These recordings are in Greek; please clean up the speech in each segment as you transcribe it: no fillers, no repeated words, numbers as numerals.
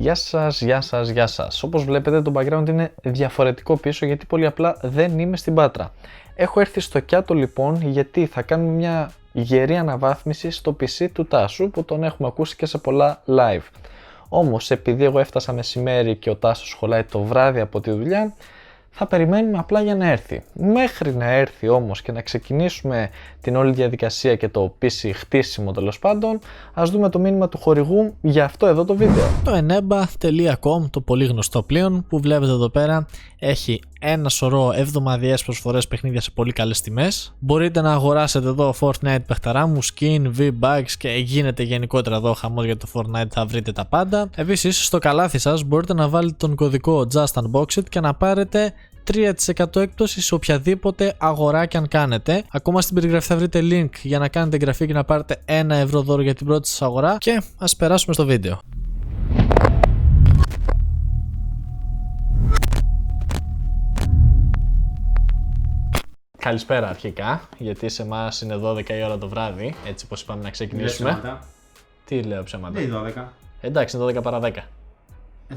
Γεια σας, γεια σας, γεια σας. Όπως βλέπετε το background είναι διαφορετικό πίσω γιατί πολύ απλά δεν είμαι στην Πάτρα. Έχω έρθει στο Κιάτο λοιπόν γιατί θα κάνουμε μια γερή αναβάθμιση στο PC του Τάσου που τον έχουμε ακούσει και σε πολλά live. Όμως επειδή εγώ έφτασα μεσημέρι και ο Τάσος σχολάει το βράδυ από τη δουλειά, θα περιμένουμε απλά για να έρθει. Μέχρι να έρθει όμως και να ξεκινήσουμε την όλη διαδικασία και το PC χτίσιμο τέλος πάντων, ας δούμε το μήνυμα του χορηγού για αυτό εδώ το βίντεο. Το eneba.com, το πολύ γνωστό πλέον που βλέπετε εδώ πέρα, έχει ένα σωρό εβδομαδιαίες προσφορές παιχνίδια σε πολύ καλές τιμές. Μπορείτε να αγοράσετε εδώ Fortnite παιχταρά μου, skin, V-Bucks και γίνεται γενικότερα εδώ χαμός για το Fortnite, θα βρείτε τα πάντα. Επίσης στο καλάθι σας μπορείτε να βάλετε τον κωδικό Just Unbox It και να πάρετε 3% έκπτωση σε οποιαδήποτε αγορά και αν κάνετε. Ακόμα στην περιγραφή θα βρείτε link για να κάνετε εγγραφή και να πάρετε 1 ευρώ δώρο για την πρώτη σας αγορά. Και ας περάσουμε στο βίντεο. Καλησπέρα αρχικά, γιατί σε εμάς είναι 12 η ώρα το βράδυ, έτσι πως είπαμε να ξεκινήσουμε. Τι λέω ψέματα. Δεν είναι 12. Εντάξει, είναι 12 παρά 10.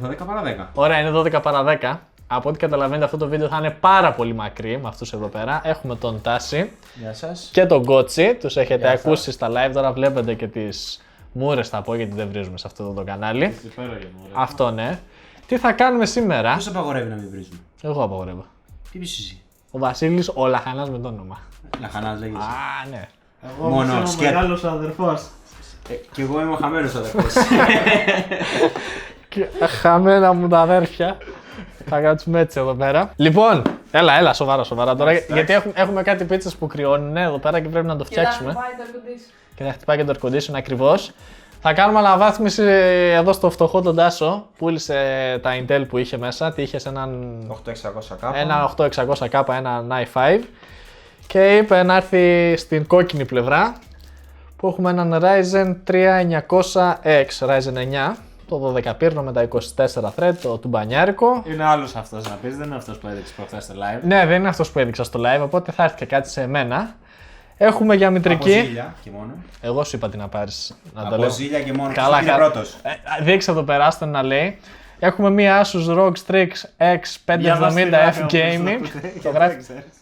12 παρά 10. Ωραία, είναι 12 παρά 10. Από ό,τι καταλαβαίνετε αυτό το βίντεο θα είναι πάρα πολύ μακρύ με αυτούς εδώ πέρα. Έχουμε τον Τάση Γεια σας. και τον Κότσι, τους έχετε Γεια ακούσει σας. στα live, τώρα βλέπετε και τις μούρες θα πω γιατί δεν βρίζουμε σε αυτό το κανάλι. Αυτό ναι. Τι θα κάνουμε σήμερα. Ποιος απαγορεύει να μην βρίζουμε? Εγώ απαγορεύω. Τι πεις εσύ? Ο Βασίλης ο Λαχανάς με το όνομα. Λαχανάς λέγεσαι. Α, ναι. Εγώ Μόνο είμαι ο σκέτο. μεγάλος αδερφός. Κι εγώ είμαι ο χαμένος αδερφός. Και χαμένα μου τα αδέρφια. Θα κάτσουμε έτσι εδώ πέρα. Λοιπόν, έλα, σοβαρά τώρα. Γιατί έχουμε κάτι πίτσες που κρυώνουν εδώ πέρα και πρέπει να το φτιάξουμε. Και θα χτυπάει και το air condition ακριβώς. Θα κάνουμε αναβάθμιση εδώ στο φτωχό τον Τάσο. Πούλησε τα Intel που είχε μέσα. Τι είχε έναν 8600K. ένα 8600K, ένα i5. Και είπε να έρθει στην κόκκινη πλευρά που έχουμε έναν Ryzen 3900X, Ryzen 9. Το 12 πύρνο με τα 24 thread, το τουμπανιάρικο. Είναι άλλος αυτός να πεις, δεν είναι αυτός που έδειξε προχθές στο live. Ναι, δεν είναι αυτός που έδειξα στο live, οπότε θα έρθει και κάτι σε μένα. Έχουμε για μητρική. Από ζήλια και μόνο. Εγώ σου είπα τι να πάρεις. Να το Από λέω. ζήλια και μόνο. Καλά, Ποιος είναι καλά. πρώτος? Δείξε εδώ πέρα, άστον να λέει. Έχουμε μία Asus ROG Strix X570F Gaming.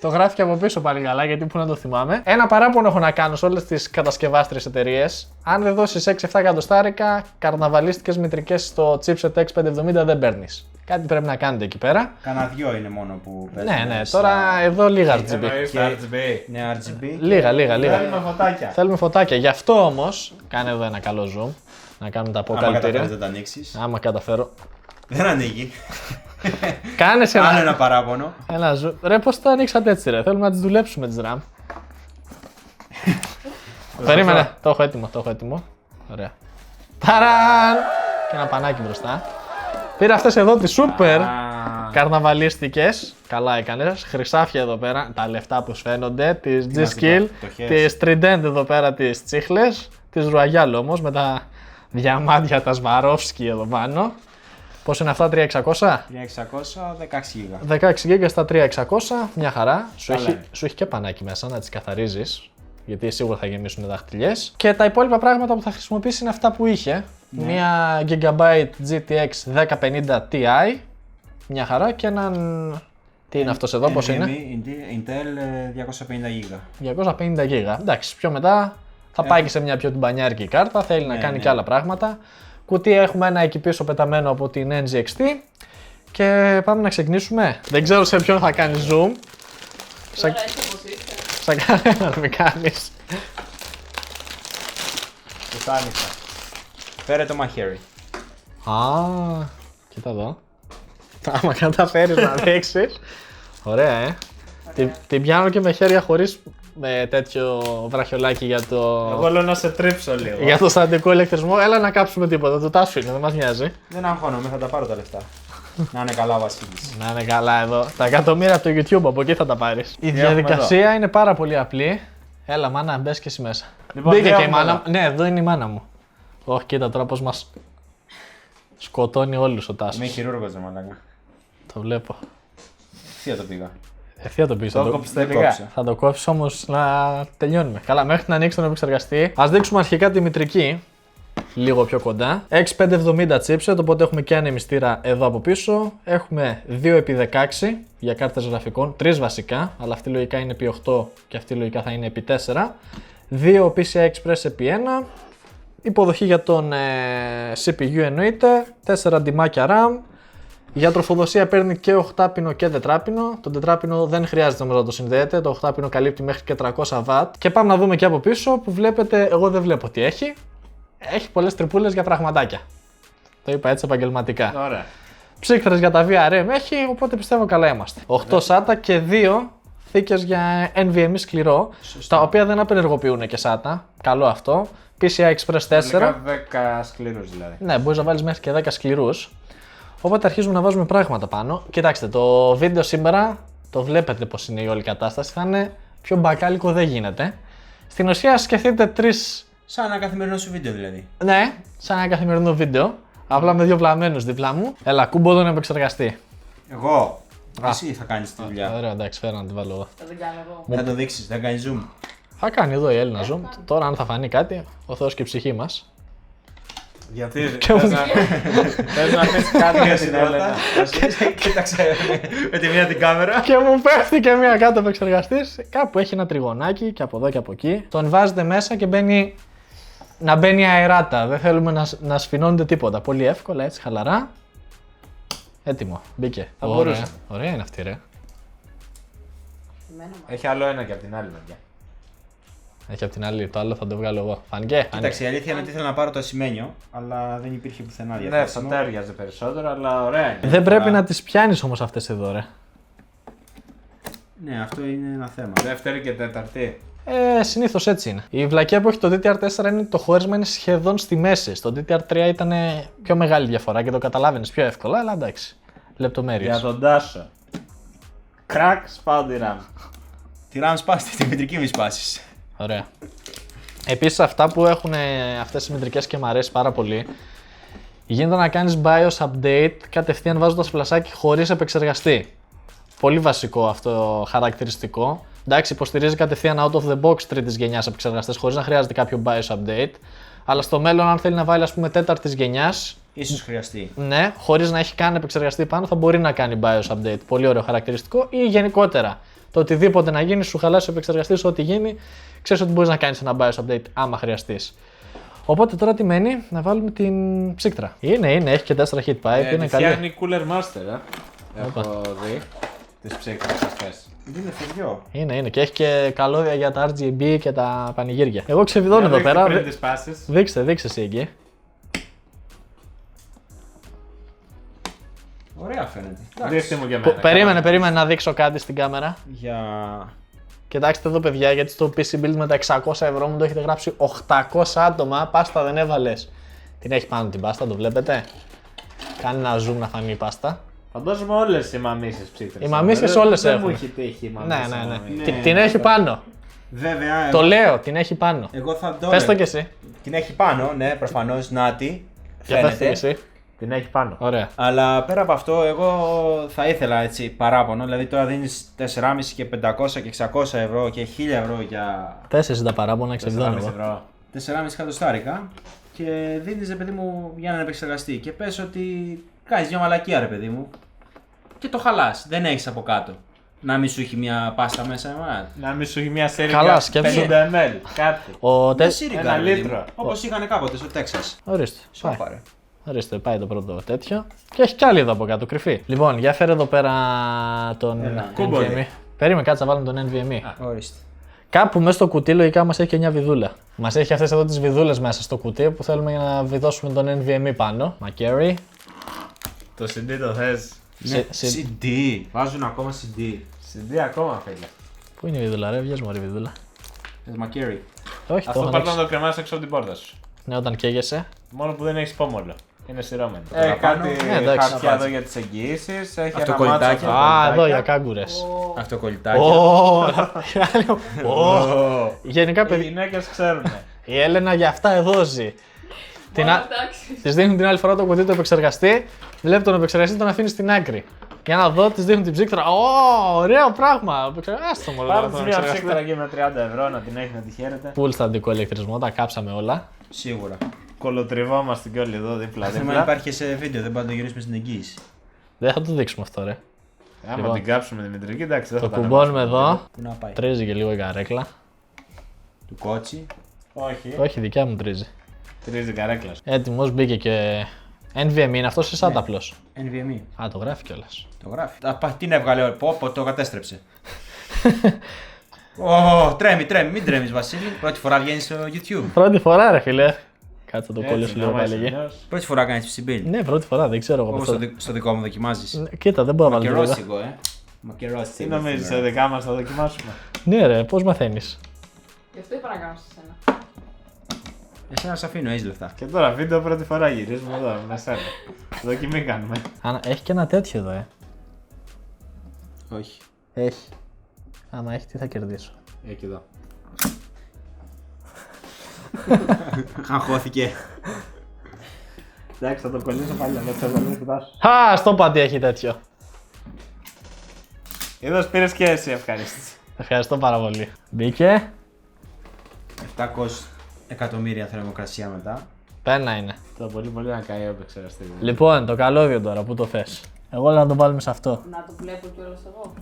Το γράφει και από πίσω πάλι καλά, γιατί που να το θυμάμαι. Ένα παράπονο έχω να κάνω σε όλες τις κατασκευάστριες εταιρείες. Αν δεν δώσεις 6-7 εκατοστάρικα, καρναβαλίστικες μητρικές στο chipset X570 δεν παίρνεις. Κάτι πρέπει να κάνετε εκεί πέρα. Κανα δυο είναι μόνο που παίζουν. Ναι, τώρα εδώ λίγα RGB. Εννοείς τα RGB. Ναι, RGB. Λίγα. Θέλουμε φωτάκια. Θέλουμε φωτάκια. Γι' αυτό όμως, κάνε εδώ ένα καλό zoom. Να κάνουμε τα Άμα καταφέρεις αποκαλυπτήρια. να τα ανοίξεις. Άμα καταφέρω. Δεν ανοίγει. Κάνε Άλλο ένα. ένα παράπονο. Ένα zoom. Ρε, πώς τα ανοίξατε έτσι, ρε. Θέλουμε να τις δουλέψουμε τις RAM. Περίμενε. Το έχω έτοιμο. Ωραία. Ταραν! Και ένα πανάκι μπροστά. Πήρα αυτές εδώ τις super καρναβαλίστικες. Καλά έκανες. Χρυσάφια εδώ πέρα. Τα λεφτά που φαίνονται. Τις G-Skill. το χέρι. Τις Trident εδώ πέρα τις τσίχλες. Τις Royal όμως με τα διαμάντια τα Swarovski εδώ πάνω. Πώς είναι αυτά, 3600? 3600, 16 γίγα. 16 GB στα 3600, μια χαρά. Καλά είναι. Σου έχει και πανάκι μέσα να τις καθαρίζεις, γιατί σίγουρα θα γεμίσουν δαχτυλιές. Και τα υπόλοιπα πράγματα που θα χρησιμοποιήσει είναι αυτά που είχε. Ναι. Μια GB GTX 1050 Ti, μια χαρά, και έναν... Τι είναι αυτός εδώ, πώς είναι? Intel 250 γίγα. 250 GB. Εντάξει, πιο μετά θα πάει και σε μια πιο τουμπανιάρικη κάρτα, θέλει να κάνει ναι. και άλλα πράγματα. Κουτί έχουμε ένα εκεί πίσω πεταμένο από την NGXT. Και πάμε να ξεκινήσουμε. Δεν ξέρω σε ποιον θα κάνει zoom. Σε κανέναν μην κάνεις. Που θα άνοιξα. Φέρε το μαχαίρι. Α, κοίτα εδώ. Άμα καταφέρεις να δείξεις. Ωραία, Την πιάνω και με χέρια χωρίς τέτοιο βραχιολάκι για το... Εγώ λέω να σε τρίψω λίγο. Για το στατικό ηλεκτρισμό. Έλα να κάψουμε τίποτα. Το τάσου είναι, δεν μας νοιάζει. Δεν αγχώνομαι, θα τα πάρω τα λεφτά. Να είναι καλά ο Βασίλης. Να είναι καλά εδώ. Τα εκατομμύρια από το YouTube, από εκεί θα τα πάρεις. Η διαδικασία είναι πάρα πολύ απλή. Έλα, μάνα, μπες και εσύ μέσα. Λοιπόν, Μπήκε τι και η έχουμε μάνα εδώ? μου. Ναι, εδώ είναι η μάνα μου. Όχι, κοίτα τώρα πώς μας σκοτώνει όλους ο Τάσος. Είμαι χειρούργος, ρε μαλάκα. Το βλέπω. Τι θα το πήγα. Ευθεία το πεις. Το κόψεις τελικά. Θα το κόψεις όμως να τελειώνουμε. Καλά, μέχρι να ανοίξει τον επεξεργαστή. Ας δείξουμε αρχικά τη μητρική. λίγο πιο κοντά. 6570 chipset, οπότε έχουμε και ανεμιστήρα εδώ από πίσω. Έχουμε 2x16 για κάρτες γραφικών, 3 βασικά, αλλά αυτή λογικά είναι επί 8 και αυτή λογικά θα είναι επί 4. 2 PCI Express επί 1. Υποδοχή για τον CPU εννοείται. 4 αντιμάκια RAM. Για τροφοδοσία παίρνει και 8πίνο και 4πίνο. Το 4πίνο δεν χρειάζεται όμως να το συνδέεται. Το 8πίνο καλύπτει μέχρι και 300W. Και πάμε να δούμε και από πίσω που βλέπετε, εγώ δεν βλέπω τι έχει. Έχει πολλές τρυπούλες για πραγματάκια. Το είπα έτσι επαγγελματικά. Ωραία. Ψύχτρες για τα VRM έχει, οπότε πιστεύω καλά είμαστε. 8 SATA και 2 θήκες για NVMe σκληρό, τα οποία δεν απενεργοποιούν και SATA. Καλό αυτό. PCI Express 4. 10 σκληρούς δηλαδή. Ναι, μπορείς να βάλεις μέχρι και 10 σκληρούς. Οπότε αρχίζουμε να βάζουμε πράγματα πάνω. Κοιτάξτε, το βίντεο σήμερα το βλέπετε πως είναι η όλη κατάσταση. Θα είναι πιο μπακάλικο, δεν γίνεται. Στην ουσία σκεφτείτε 3. Σαν ένα καθημερινό σου βίντεο δηλαδή. Ναι, σαν ένα καθημερινό βίντεο. Απλά με 2 πλαμμένους δίπλα μου. Έλα, κούμπο τον επεξεργαστή. Εγώ. Εσύ θα κάνεις τη δουλειά. Ωραία, εντάξει, φέρα να τη βάλω εγώ. Θα την κάνω εγώ. Θα το δείξεις, θα κάνεις zoom. Θα κάνει εδώ η Έλληνα zoom. Τώρα, αν θα φανεί κάτι, ο Θεός και η ψυχή μας. Γιατί θες να πεις κάτι για την Έλενα. Κοίταξε με τη μία την κάμερα. Και μου πέφτει και μία κάτω επεξεργαστής. Κάπου έχει ένα τριγωνάκι και από εδώ και από εκεί. Τον βάζετε μέσα και μπαίνει. Να μπαίνει αεράτα. Δεν θέλουμε να σφινώνεται τίποτα. Πολύ εύκολα, έτσι χαλαρά. Έτοιμο. Μπήκε. Θα μπορούσε. Ωραία είναι αυτή, ρε. Εμένα μου. Έχει άλλο ένα και από την άλλη μεριά. Έχει απ' την άλλη, το άλλο θα το βγάλω εγώ. Φάνηκε. Κοίταξε, η αλήθεια είναι ότι ήθελα να πάρω το ασημένιο, αλλά δεν υπήρχε πουθενά Ναι, θα διαθέσιμο. τέριαζε περισσότερο, αλλά ωραία είναι. Δεν πρέπει να τις πιάνεις όμως αυτές εδώ, ρε. Ναι, αυτό είναι ένα θέμα. Δεύτερη και τέταρτη. Συνήθως έτσι είναι. Η βλακεία που έχει το DDR4 είναι το χώρισμα είναι σχεδόν στη μέση. Στο DDR3 ήταν πιο μεγάλη διαφορά και το καταλάβαινες πιο εύκολα, αλλά εντάξει. Λεπτομέρειες. Για τον Τάσο. Κρακ, σπάω τη RAM. Τη RAM σπάστη, τη μητρική μη σπάσεις. Ωραία. Επίσης αυτά που έχουν αυτές οι μητρικές και μου αρέσει πάρα πολύ, γίνεται να κάνεις BIOS update κατευθείαν βάζοντας φλασάκι χωρίς επεξεργαστή. Πολύ βασικό αυτό χαρακτηριστικό. Εντάξει, υποστηρίζει κατευθείαν out of the box τρίτης γενιάς επεξεργαστές χωρίς να χρειάζεται κάποιο BIOS update. Αλλά στο μέλλον, αν θέλει να βάλει ας πούμε τέταρτης γενιάς, Ίσως χρειαστεί. ναι, χωρίς να έχει καν επεξεργαστή πάνω, θα μπορεί να κάνει BIOS update. Πολύ ωραίο χαρακτηριστικό. Ή γενικότερα, το οτιδήποτε να γίνει, σου χαλάσει ο επεξεργαστής, ό,τι γίνει, ξέρεις ότι μπορείς να κάνεις ένα BIOS update άμα χρειαστείς. Οπότε τώρα τι μένει, να βάλουμε την ψύκτρα. Είναι, έχει και 4 heat pipe, είναι Τη καλή. φτιάχνει Cooler Master, έχω δει. Τις ψύκτρες αυτές. Είναι φεριό. Είναι και έχει και καλώδια για τα RGB και τα πανηγύρια. Εγώ ξεβιδώνω εδώ πέρα. Πριν τις πάσεις. Δείξτε εσύ εκεί. Ωραία φαίνεται. Δείξτε μου για μένα. Περίμενε να δείξω κάτι στην κάμερα. Για... Κοιτάξτε εδώ, παιδιά, γιατί στο PC Build με τα 600 ευρώ μου το έχετε γράψει 800 άτομα. Πάστα δεν έβαλες. Την έχει πάνω την πάστα, το βλέπετε. Κάνει ένα zoom να φανεί η πάστα. Φαντάζομαι όλες οι μαμίσες ψύκτρες. Οι μαμίσες όλες Δεν έχουν. μου έχει τύχει η μαμίσα. Ναι. Την έχει πάνω. Βέβαια, Το λέω, την έχει πάνω. εγώ θα το Πες το κι εσύ. Την έχει πάνω, ναι, προφανώς, νάτι. Και πες το κι Φαίνεται. εσύ. Την έχει πάνω. Ωραία. Αλλά πέρα από αυτό, εγώ θα ήθελα έτσι παράπονο. Δηλαδή τώρα δίνεις 4,5 και 500 και 600 ευρώ και 1000 ευρώ για 4 τα παράπονα, ξεβιδώνω 4,5 εγώ. ευρώ. 4,5 εκατοστάρικα και δίνεις ρε παιδί μου για έναν επεξεργαστή. Και πες ότι κάνεις μια μαλακία ρε παιδί μου και το χαλάς. Δεν έχεις από κάτω. Να μην σου έχει μια πάστα μέσα, Να μην σου έχει μια σέρια Καλά, σκέψου. 50 ml, κάτι. Ο σίρικα, ένα ρε παιδί λίτρο. μου, όπως είχαν κάποτε στο Τέξας. Ορίστε. Πάει. Σοπα, ρε. Ορίστε, πάει το πρώτο τέτοιο. Και έχει κι άλλη εδώ από κάτω, κρυφή. Λοιπόν, για φέρε εδώ πέρα τον κούμπολε. NVMe. Περίμενε, κάτσε να βάλουμε τον NVMe. Ορίστε. Κάπου μέσα στο κουτί λογικά μας έχει και μια βιδούλα. Μας έχει αυτές εδώ τις βιδούλες μέσα στο κουτί που θέλουμε για να βιδώσουμε τον NVMe πάνω. Μακέρι. Το CD το θες. Ναι, σε- CD. Βάζουν ακόμα CD. CD ακόμα φίλε. Πού είναι η βιδούλα, ρε, βγες μωρή βιδούλα. Θες μακέρι. Όχι, το Αυτό έχω πάρτε να ανοίξει. το κρεμάσεις έξω από την πόρτα σου. Ναι, όταν καίγεσαι. Μόνο που δεν έχεις πόμολο. Είναι σειρώμενο. παραπάνω. Κάτι Ναι, εντάξει. χαρτιά εδώ για τις εγγυήσεις. Έχει ένα Αυτοκολλητάκι. μάτσο Α, εδώ αυτοκολλητάκια. για κάγκουρες. Αυτοκολλητάκια. Γενικά, Οι παιδιά, γυναίκες ξέρουν. η Έλενα για αυτά εδώ ζει. Μόνο εντάξει. Τη δείχνουν την άλλη φορά το κουτί του επεξεργαστή, βλέπει τον επεξεργαστή, τον αφήνει στην άκρη. Για να δω, τη δείχνουν την ψύκτρα. Ω, ωραίο πράγμα! Άστο μόνο Πάρτε τον μια επεξεργαστή. ψύκτρα εκεί με 30 ευρώ να την έχει να τη χαίρετε. Πουλ στατικό ηλεκτρισμό, τα κάψαμε όλα. Σίγουρα. Κολοτριβόμαστε κι όλοι εδώ Το θέμα δίπλα-δίπλα. υπάρχει και σε βίντεο, δεν πάντα το γυρίσουμε στην εγγύηση. Δεν θα το δείξουμε αυτό, ρε. Άμα Λοιπόν. την κάψουμε τη μητρική, εντάξει, δεν Το θα τα κουμπώνουμε ανεβάσουμε. εδώ. Πού να πάει. Τρίζει και λίγο η καρέκλα. Του κότσι. Όχι. Όχι, δικιά μου τρίζει. Τρίζει καρέκλα. Έτοιμος, μπήκε και. NVMe είναι αυτό ή SATA απλώς. NVMe. Α, το γράφει κιόλας. Το γράφει. Τι έβγαλε, πω, το κατέστρεψε. Ω, τρέμει, μην τρέμεις Βασίλη. Πρώτη φορά βγαίνεις στο YouTube. Πρώτη φορά, ρε φίλε. Κάτσε το κόλλιο σου λίγο πάλι. Πρώτη φορά κάνεις PC build. Ναι, πρώτη φορά, δεν ξέρω εγώ. Όπως αυτό. στο δικό μου δοκιμάζεις. Ναι, κοίτα, δεν μπορώ να βάλω τίποτα. Μακερόσικο, Μακερόσικο. Τι νομίζεις, σε δικά μας θα δοκιμάσουμε. Ναι, ρε, πώς μαθαίνεις. Γι' αυτό είπα να κάνω σε σένα. Εσένα σε αφήνω, έχεις λεφτά. Και τώρα βίντεο πρώτη φορά γυρίζουμε εδώ με σένα. Δοκιμή κάνουμε. Έχει και ένα τέτοιο εδώ, Όχι. Έχει. Άμα έχει, τι θα κερδίσω. Εκεί εδώ. Χαχώθηκε. Εντάξει, θα το κολλήσω πάλι να το κοιτάσω. Α, στο πάτη έχει τέτοιο. Είδος πήρες και εσύ ευχαρίστηση. Ευχαριστώ πάρα πολύ. Μπήκε. 700 εκατομμύρια θερμοκρασία μετά. Πένα είναι. Το πολύ να καεί ο επεξεργαστή. Λοιπόν, το καλώδιο τώρα, πού το θες. Εγώ λέω να το βάλουμε σε αυτό. Να το βλέπω κιόλας εγώ.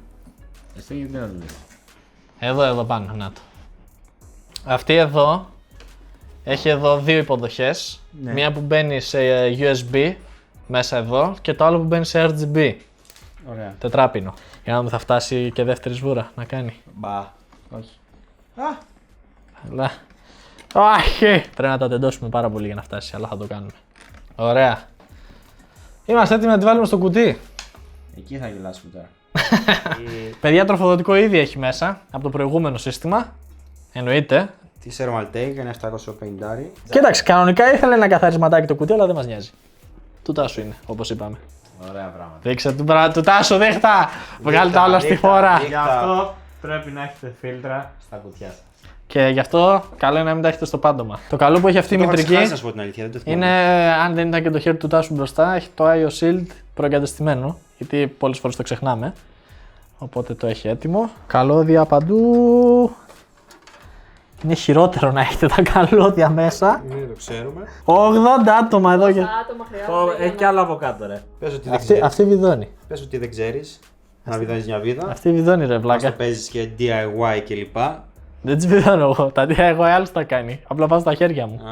Εσύ γιατί να το δεις. Εδώ πάνω, να το. Αυτή εδώ έχει εδώ δύο υποδοχές. Ναι. Μία που μπαίνει σε USB μέσα εδώ και το άλλο που μπαίνει σε RGB. Ωραία. Τετράπινο. Για να δούμε, θα φτάσει και δεύτερη σβούρα να κάνει. Μπα. Όχι. Α, Αλλά. Όχι! Πρέπει να τα τεντώσουμε πάρα πολύ για να φτάσει, αλλά θα το κάνουμε. Ωραία. Είμαστε έτοιμοι να τη βάλουμε στο κουτί. εκεί θα γελάσουμε τώρα. Παιδιά, τροφοδοτικό ήδη έχει μέσα από το προηγούμενο σύστημα. Εννοείται. Τι Sermaltake είναι 750. Κοίταξε, κανονικά ήθελε ένα καθαρισματάκι το κουτί, αλλά δεν μας νοιάζει. Του τάσου είναι, όπως είπαμε. Ωραία πράγματα. Δείξε του τάσου, δείχτα! Βγάλει τα όλα στη χώρα. Γι' αυτό πρέπει να έχετε φίλτρα στα κουτιά σας. Και γι' αυτό καλό είναι να μην τα έχετε στο πάντομα. Το καλό που έχει αυτή η μητρική Να σου πω την αλήθεια, δεν το θυμάμαι. είναι, αν δεν ήταν και το χέρι του τάσου μπροστά, έχει το IO Shield προεγκατεστημένο. Γιατί πολλές φορές το ξεχνάμε. Οπότε το έχει έτοιμο. Καλώδια παντού. Είναι χειρότερο να έχετε τα καλώδια μέσα. Ναι, το ξέρουμε. 80 άτομα εδώ. Τα άτομα χρειάζονται. Έχει κι άλλο από κάτω, ρε. Πες ότι δεν ξέρεις. Αυτή βιδώνει. Πες ότι δεν ξέρεις. Να βιδώνεις μια βίδα. Αυτή βιδώνει, ρε Μας το βλάκα. παίζεις και DIY κλπ. Δεν τις βιδώνω εγώ. Τα DIY άλλος τα κάνει. Απλά πάω στα χέρια μου. Α,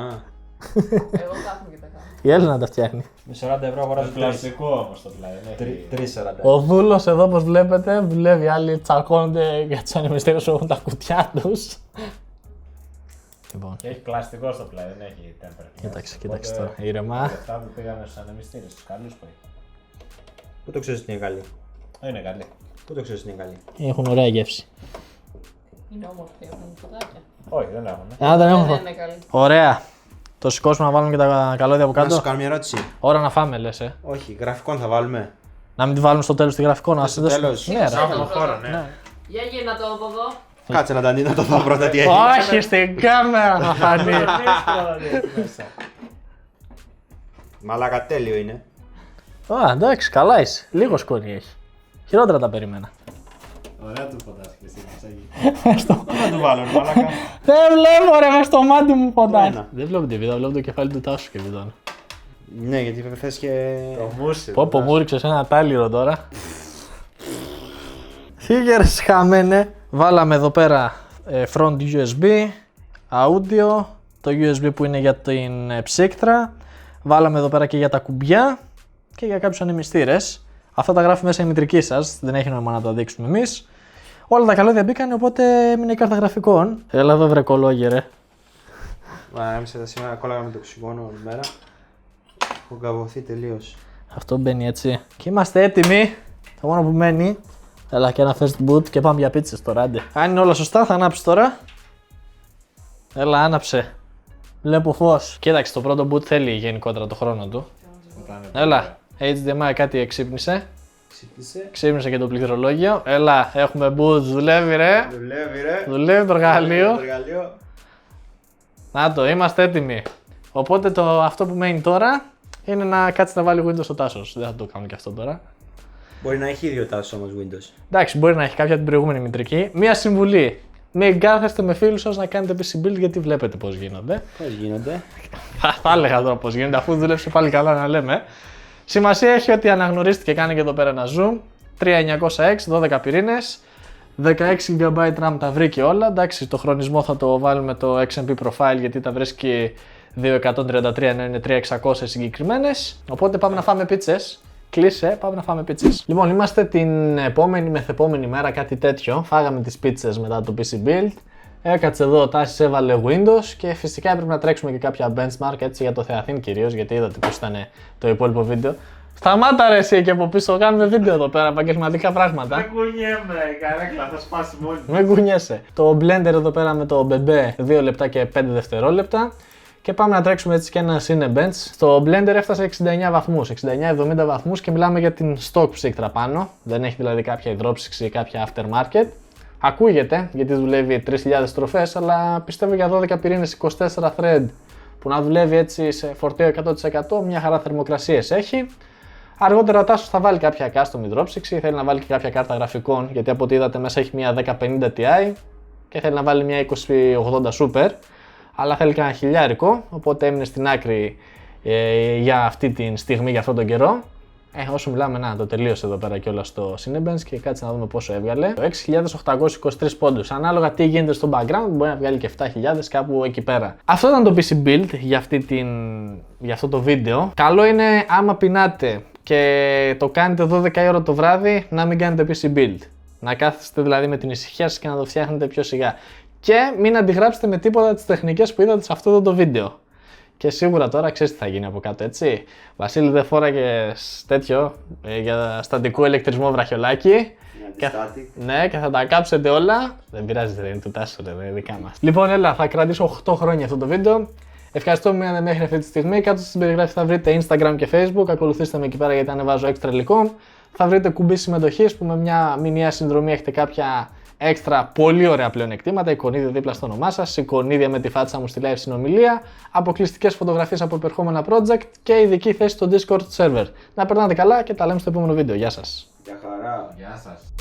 Εγώ κάθομαι και τα κάνω. Η Έλληνα τα φτιάχνει. με 40 ευρώ αγοράζω Πλαστικό όμως το πλάι. δεν έχει- 3,40. Ο δούλος εδώ, όπως βλέπετε, δουλεύει. Άλλοι τσακώνονται για τους ανεμιστήρες που έχουν τα κουτιά τους. Λοιπόν, Και έχει πλαστικό στο πλάι, δεν έχει temper. κοίταξε τώρα. Ήρεμα. Αυτά που πήγαμε στους ανεμιστήρες, στους καλούς που έχει. Πού το ξέρεις ότι είναι καλή. Είναι καλή. Πού το ξέρεις ότι είναι καλή. Έχουν ωραία γεύση. Είναι όμορφη, έχουν φωτάκια. Όχι, δεν έχουμε. Α, δεν Δεν έχω. είναι καλή. Ωραία. Το σηκώσουμε να βάλουμε και τα καλώδια από Να σου κάτω. κάνω μια ερώτηση. Ώρα να φάμε, λες, Όχι, γραφικών θα βάλουμε. Να μην τη βάλουμε στο τέλος τη γραφικό, να Στο σας τέλος. Ναι, ρε. Έχουμε χώρο, ναι. Για γύρνα το από εδώ. Κάτσε να το δω πρώτα τι έχει. Όχι, στην κάμερα θα φανεί. Μαλάκα τέλειο είναι. Α, εντάξει, καλά είσαι. Λίγο σκόνη έχει. Χειρότερα τα περίμενα. Ωραία του φωτάς και εσύ, Μασάγη. Θα του βάλω, μαλάκα. Δεν βλέπω ρε, μες στο μάτι μου φωτάει. Ένα. Δεν βλέπω τη βίδα, βλέπω το κεφάλι του τάσου και βιδώνω. Ναι, γιατί βέβαια θες και... Το μουσι. Πω μου ρίξες ένα τάλιρο τώρα. Φίγερες χαμένε. Βάλαμε εδώ πέρα front USB, audio, το USB που είναι για την ψύκτρα. Βάλαμε εδώ πέρα και για τα κουμπιά και για κάποιους ανεμιστήρες. Αυτά τα γράφει μέσα η μητρική σας, δεν έχει νόημα να τα δείξουμε εμείς. Όλα τα καλώδια μπήκαν, οπότε έμεινε η κάρτα γραφικών. Έλα εδώ βρε κολόγε ρε. Μα έμεισα τα σήμερα, κόλλαγα με το οξυγόνο όλη μέρα. Έχω καβωθεί τελείως. Αυτό μπαίνει έτσι. Και είμαστε έτοιμοι. Το μόνο που μένει. Έλα και ένα first boot και πάμε για πίτσες τώρα. Άντε. Αν είναι όλα σωστά, θα ανάψει τώρα. Έλα, άναψε. Βλέπω φως. Κοίταξε, το πρώτο boot θέλει γενικότερα το χρόνο του. Έλα, HDMI κάτι εξύπνησε. Ξύπνησε. Ξύπνησε και το πληκτρολόγιο. Έλα, έχουμε boot. Δουλεύει ρε. Δουλεύει ρε. Δουλεύει το εργαλείο. Το εργαλείο. Να το, είμαστε έτοιμοι. Οπότε αυτό που μένει τώρα είναι να κάτσει να βάλει Windows στο τάσος. Δεν θα το κάνω και αυτό τώρα. Μπορεί να έχει ίδιο τάσο όμως Windows. Εντάξει, μπορεί να έχει κάποια την προηγούμενη μητρική. Μία συμβουλή. Μην κάθεστε με φίλους σας να κάνετε PC build γιατί βλέπετε πώς γίνονται. Πώς γίνονται. Θα έλεγα τώρα πώς γίνεται, αφού δούλεψε πάλι καλά να λέμε. Σημασία έχει ότι αναγνωρίστηκε, κάνει και εδώ πέρα ένα zoom. 3900X, 12 πυρήνες, 16 GB RAM τα βρήκε όλα. Εντάξει, το χρονισμό θα το βάλουμε το XMP profile γιατί τα βρίσκει 2133 ενώ είναι 3600 συγκεκριμένες. Οπότε πάμε να φάμε πίτσες. Κλείσε, πάμε να φάμε πίτσες. Λοιπόν, είμαστε την επόμενη μεθεπόμενη μέρα, κάτι τέτοιο. Φάγαμε τις πίτσες μετά το PC build. Έκατσε εδώ, ο Τάσης έβαλε Windows και φυσικά έπρεπε να τρέξουμε και κάποια benchmark έτσι για το Θεαθήν κυρίως, γιατί είδατε πώς ήταν το υπόλοιπο βίντεο. Σταμάτα ρε εσύ και από πίσω, κάνουμε βίντεο εδώ πέρα, επαγγελματικά πράγματα. Δεν κουνιέμαι, καρέκλα, θα σπάσει μόνη. Μην κουνιέσαι. Το blender εδώ πέρα με το μπεμπέ 2 λεπτά και 5 δευτερόλεπτα. Και πάμε να τρέξουμε έτσι και ένα Cinebench. Στο blender έφτασε 69 βαθμούς, 69-70 βαθμούς και μιλάμε για την stock ψύκτρα πάνω. Δεν έχει δηλαδή κάποια υδρόψυξη ή κάποια aftermarket. Ακούγεται γιατί δουλεύει 3.000 στροφές, αλλά πιστεύω για 12 πυρήνες 24 thread που να δουλεύει έτσι σε φορτίο 100% μια χαρά θερμοκρασίες έχει. Αργότερα ο Τάσος θα βάλει κάποια custom υδρόψυξη, θέλει να βάλει και κάποια κάρτα γραφικών γιατί από ό,τι είδατε μέσα έχει μια 1050 Ti και θέλει να βάλει μια 2080 Super, αλλά θέλει και ένα χιλιάρικο, οπότε έμεινε στην άκρη για αυτή τη στιγμή, για αυτόν τον καιρό. Όσο μιλάμε, να το τελείωσε εδώ πέρα κιόλας στο Cinebench και κάτσε να δούμε πόσο έβγαλε. 6.823 πόντους. Ανάλογα τι γίνεται στο background, μπορεί να βγάλει και 7.000 κάπου εκεί πέρα. Αυτό ήταν το PC build για αυτό το βίντεο. Καλό είναι άμα πεινάτε και το κάνετε 12 ώρα το βράδυ να μην κάνετε PC build. Να κάθεστε δηλαδή με την ησυχία σας και να το φτιάχνετε πιο σιγά. Και μην αντιγράψετε με τίποτα τις τεχνικές που είδατε σε αυτό εδώ το βίντεο. Και σίγουρα τώρα ξέρεις τι θα γίνει από κάτω, έτσι. Βασίλη, δεν φόραγε τέτοιο για στατικό ηλεκτρισμό βραχιολάκι. Ναι, και θα τα κάψετε όλα. Δεν πειράζει, δεν είναι του Τάσου, δεν είναι δικά μας. Λοιπόν, έλα, θα κρατήσω 8 χρόνια αυτό το βίντεο. Ευχαριστώ που μείνατε μέχρι αυτή τη στιγμή. Κάτω στην περιγράφη θα βρείτε Instagram και Facebook. Ακολουθήστε με εκεί πέρα γιατί ανεβάζω έξτρα υλικό. Θα βρείτε κουμπί συμμετοχής που με μια μηνιαία συνδρομή έχετε κάποια έξτρα πολύ ωραία πλεονεκτήματα, εικονίδια δίπλα στο όνομά σας, εικονίδια με τη φάτσα μου στη live συνομιλία, αποκλειστικές φωτογραφίες από επερχόμενα project και ειδική θέση στο Discord server. Να περνάτε καλά και τα λέμε στο επόμενο βίντεο. Γεια σας. Γεια χαρά. Γεια σας.